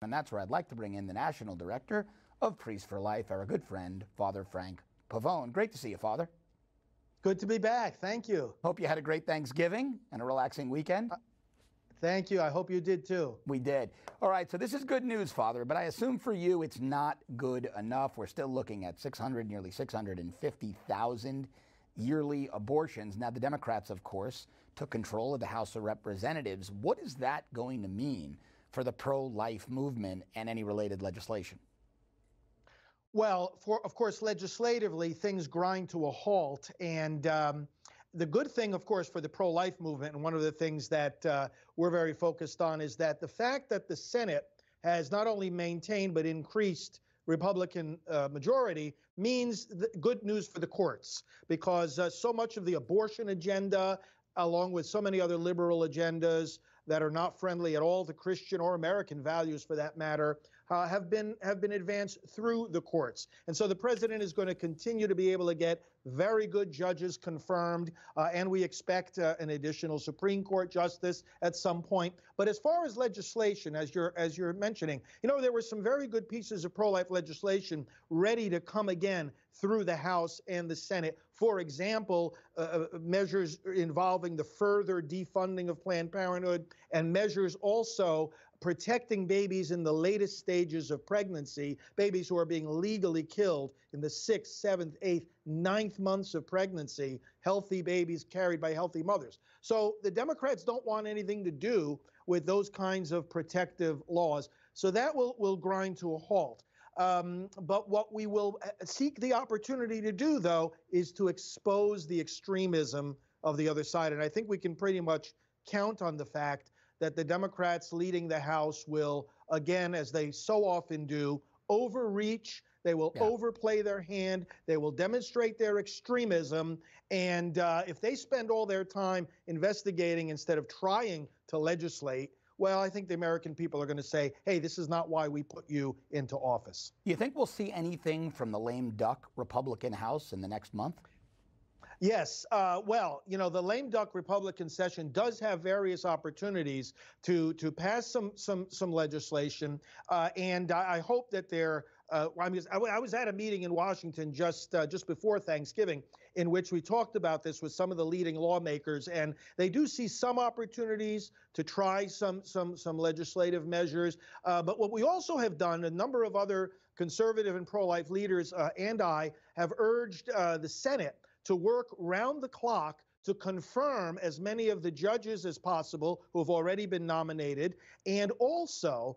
And that's where I'd like to bring in the National Director of Priests for Life, our good friend, Father Frank Pavone. Great to see you, Father. Good to be back. Thank you. Hope you had a great Thanksgiving and a relaxing weekend. Thank you. I hope you did too. We did. All right, so this is good news, Father, but I assume for you it's not good enough. We're still looking at nearly 650,000 yearly abortions. Now, the Democrats, of course, took control of the House of Representatives. What is that going to mean for the pro-life movement and any related legislation? Well, of course, legislatively, things grind to a halt. And the good thing, of course, for the pro-life movement, and one of the things that we're very focused on, is that the fact that the Senate has not only maintained but increased Republican majority means good news for the courts, because so much of the abortion agenda, along with so many other liberal agendas that are not friendly at all to Christian or American values, for that matter, have been advanced through the courts. And so the president is going to continue to be able to get very good judges confirmed, and we expect an additional Supreme Court justice at some point. But as far as legislation, as you're mentioning, you know, there were some very good pieces of pro-life legislation ready to come again through the House and the Senate. For example, measures involving the further defunding of Planned Parenthood, and measures also protecting babies in the latest stages of pregnancy, babies who are being legally killed in the 6th, 7th, 8th, 9th months of pregnancy, healthy babies carried by healthy mothers. So the Democrats don't want anything to do with those kinds of protective laws. So that will grind to a halt. But what we will seek the opportunity to do, though, is to expose the extremism of the other side. And I think we can pretty much count on the fact that the Democrats leading the House will, again, as they so often do, overreach. They will overplay their hand. They will demonstrate their extremism. And if they spend all their time investigating instead of trying to legislate, well, I think the American people are going to say, hey, this is not why we put you into office. Do you think we'll see anything from the lame duck Republican House in the next month? Yes. Well, you know, the lame duck Republican session does have various opportunities to pass some legislation, and I hope that they're. I was at a meeting in Washington just before Thanksgiving, in which we talked about this with some of the leading lawmakers, and they do see some opportunities to try some legislative measures. But what we also have done, a number of other conservative and pro-life leaders and I have urged the Senate to work round the clock to confirm as many of the judges as possible who have already been nominated. And also,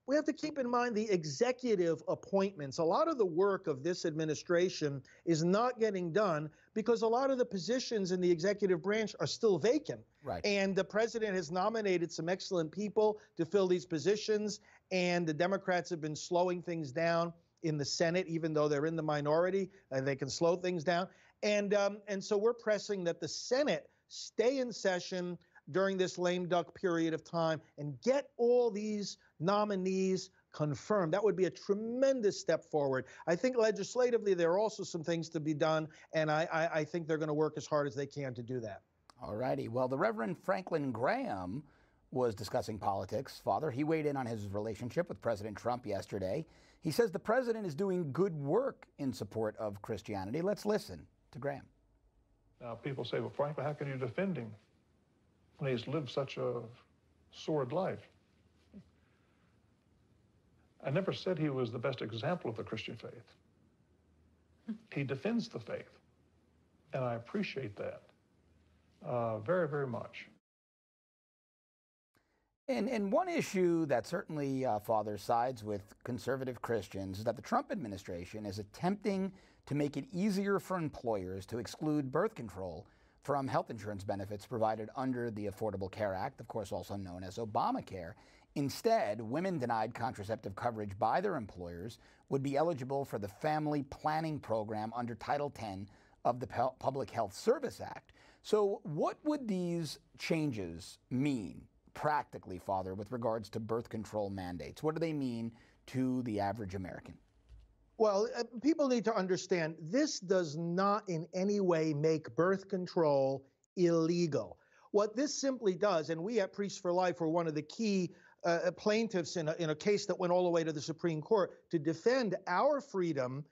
we have to keep in mind the executive appointments. A lot of the work of this administration is not getting done because a lot of the positions in the executive branch are still vacant. Right. And the president has nominated some excellent people to fill these positions, and the Democrats have been slowing things down in the Senate, even though they're in the minority, and they can slow things down. And so we're pressing that the Senate stay in session during this lame duck period of time and get all these nominees confirmed. That would be a tremendous step forward. I think legislatively there are also some things to be done, and I think they're going to work as hard as they can to do that. All righty. Well, the Reverend Franklin Graham was discussing politics, Father. He weighed in on his relationship with President Trump yesterday. He says the president is doing good work in support of Christianity. Let's listen to Graham. Now, people say, well, Franklin, how can you defend him when he's lived such a sordid life? I never said he was the best example of the Christian faith. He defends the faith, and I appreciate that very, very much. And one issue that certainly, Father, sides with conservative Christians is that the Trump administration is attempting to make it easier for employers to exclude birth control from health insurance benefits provided under the Affordable Care Act, of course also known as Obamacare. Instead, women denied contraceptive coverage by their employers would be eligible for the family planning program under Title X of the Public Health Service Act. So what would these changes mean practically, Father, with regards to birth control mandates? What do they mean to the average American? Well, people need to understand this does not in any way make birth control illegal. What this simply does, and we at Priests for Life were one of the key plaintiffs in a case that went all the way to the Supreme Court to defend our freedom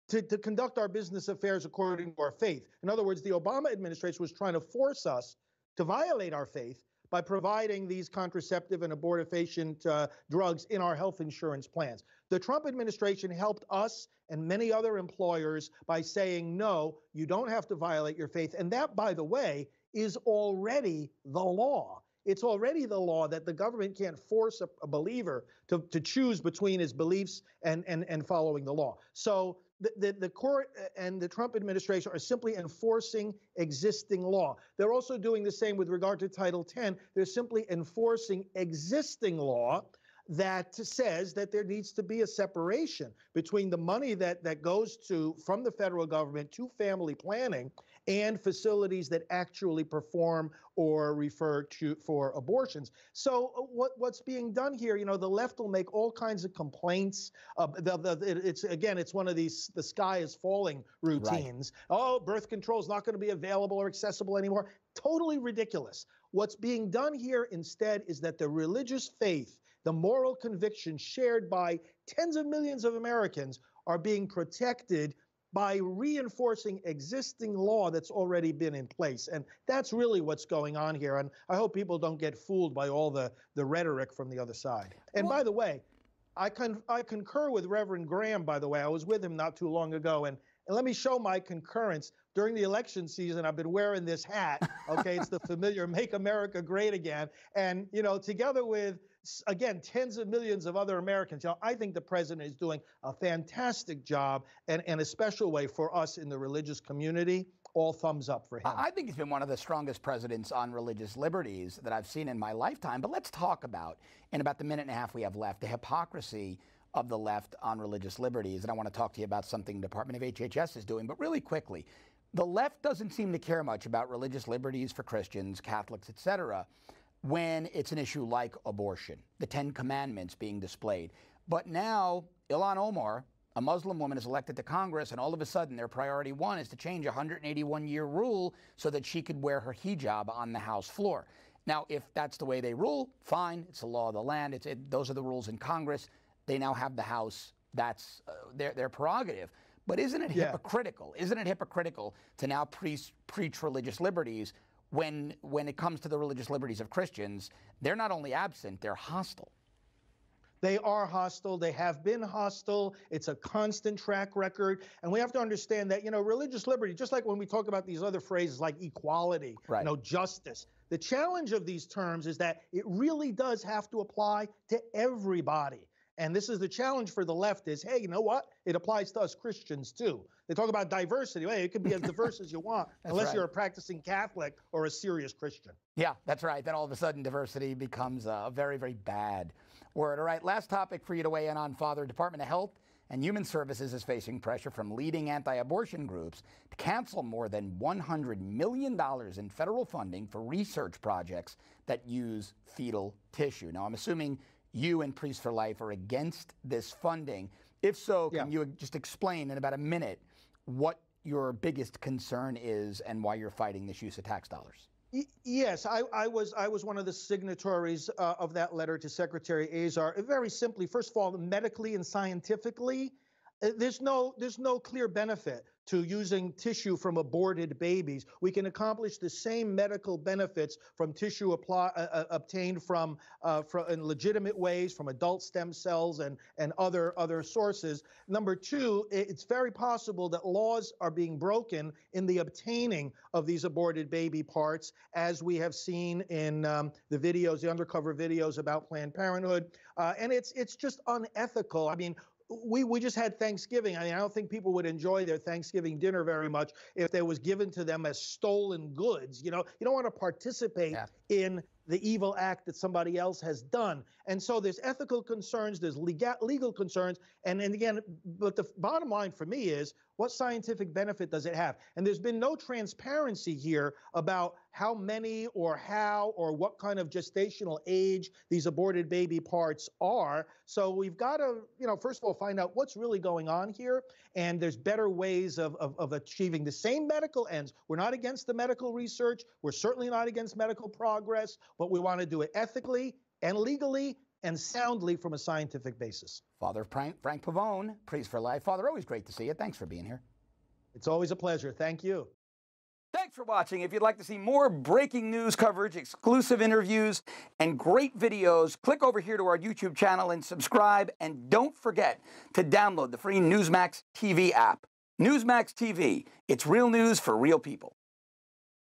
to conduct our business affairs according to our faith. In other words, the Obama administration was trying to force us to violate our faith by providing these contraceptive and abortifacient drugs in our health insurance plans. The Trump administration helped us and many other employers by saying, no, you don't have to violate your faith. And that, by the way, is already the law. It's already the law that the government can't force a believer to choose between his beliefs and following the law. So the court and the Trump administration are simply enforcing existing law. They're also doing the same with regard to Title X. They're simply enforcing existing law that says that there needs to be a separation between the money that goes from the federal government to family planning and facilities that actually perform or refer to for abortions. So what's being done here, the left will make all kinds of complaints. It's one of these the sky is falling routines. Right. Oh, birth control is not going to be available or accessible anymore. Totally ridiculous. What's being done here instead is that the religious faith, the moral convictions shared by tens of millions of Americans are being protected by reinforcing existing law that's already been in place. And that's really what's going on here. And I hope people don't get fooled by all the rhetoric from the other side. And by the way, I concur with Reverend Graham, by the way. I was with him not too long ago. And let me show my concurrence. During the election season, I've been wearing this hat. Okay, it's the familiar Make America Great Again. And, together with, again, tens of millions of other Americans, I think the president is doing a fantastic job and a special way for us in the religious community. All thumbs up for him. I think he's been one of the strongest presidents on religious liberties that I've seen in my lifetime. But let's talk about, in about the minute and a half we have left, the hypocrisy of the left on religious liberties. And I want to talk to you about something the Department of HHS is doing. But really quickly, the left doesn't seem to care much about religious liberties for Christians, Catholics, etc., when it's an issue like abortion, the 10 Commandments being displayed. But now, Ilhan Omar, a Muslim woman, is elected to Congress, and all of a sudden their priority one is to change a 181-year rule so that she could wear her hijab on the House floor. Now, if that's the way they rule, fine. It's the law of the land. Those are the rules in Congress. They now have the House. That's their prerogative. But isn't it hypocritical? Isn't it hypocritical to now preach religious liberties when it comes to the religious liberties of Christians? They're not only absent, they're hostile. They are hostile. They have been hostile. It's a constant track record. And we have to understand that, religious liberty, just like when we talk about these other phrases like equality, right, justice, the challenge of these terms is that it really does have to apply to everybody. And this is the challenge for the left is, hey, you know what? It applies to us Christians too. They talk about diversity. Hey, it could be as diverse as you want, unless you're a practicing Catholic or a serious Christian. Yeah, that's right. Then all of a sudden diversity becomes a very, very bad word. All right, last topic for you to weigh in on, Father. Department of Health and Human Services is facing pressure from leading anti-abortion groups to cancel more than $100 million in federal funding for research projects that use fetal tissue. Now, I'm assuming you and Priests for Life are against this funding. If so, can you just explain in about a minute what your biggest concern is and why you're fighting this use of tax dollars? Yes, I was one of the signatories of that letter to Secretary Azar. Very simply, first of all, medically and scientifically, there's no clear benefit to using tissue from aborted babies. We can accomplish the same medical benefits from tissue obtained from in legitimate ways, from adult stem cells and other sources. Number two, it's very possible that laws are being broken in the obtaining of these aborted baby parts, as we have seen in the videos, the undercover videos about Planned Parenthood, and it's just unethical. I mean, we just had Thanksgiving. I mean, I don't think people would enjoy their Thanksgiving dinner very much if it was given to them as stolen goods. You don't want to participate in the evil act that somebody else has done. And so there's ethical concerns, there's legal concerns, and again, but the bottom line for me is, what scientific benefit does it have? And there's been no transparency here about how many or how or what kind of gestational age these aborted baby parts are. So we've got to, first of all, find out what's really going on here. And there's better ways of achieving the same medical ends. We're not against the medical research. We're certainly not against medical progress, but we want to do it ethically and legally and soundly from a scientific basis. Father Frank Pavone, Priest for Life. Father, always great to see you. Thanks for being here. It's always a pleasure. Thank you. Thanks for watching. If you'd like to see more breaking news coverage, exclusive interviews, and great videos, click over here to our YouTube channel and subscribe. And don't forget to download the free Newsmax TV app. Newsmax TV, it's real news for real people.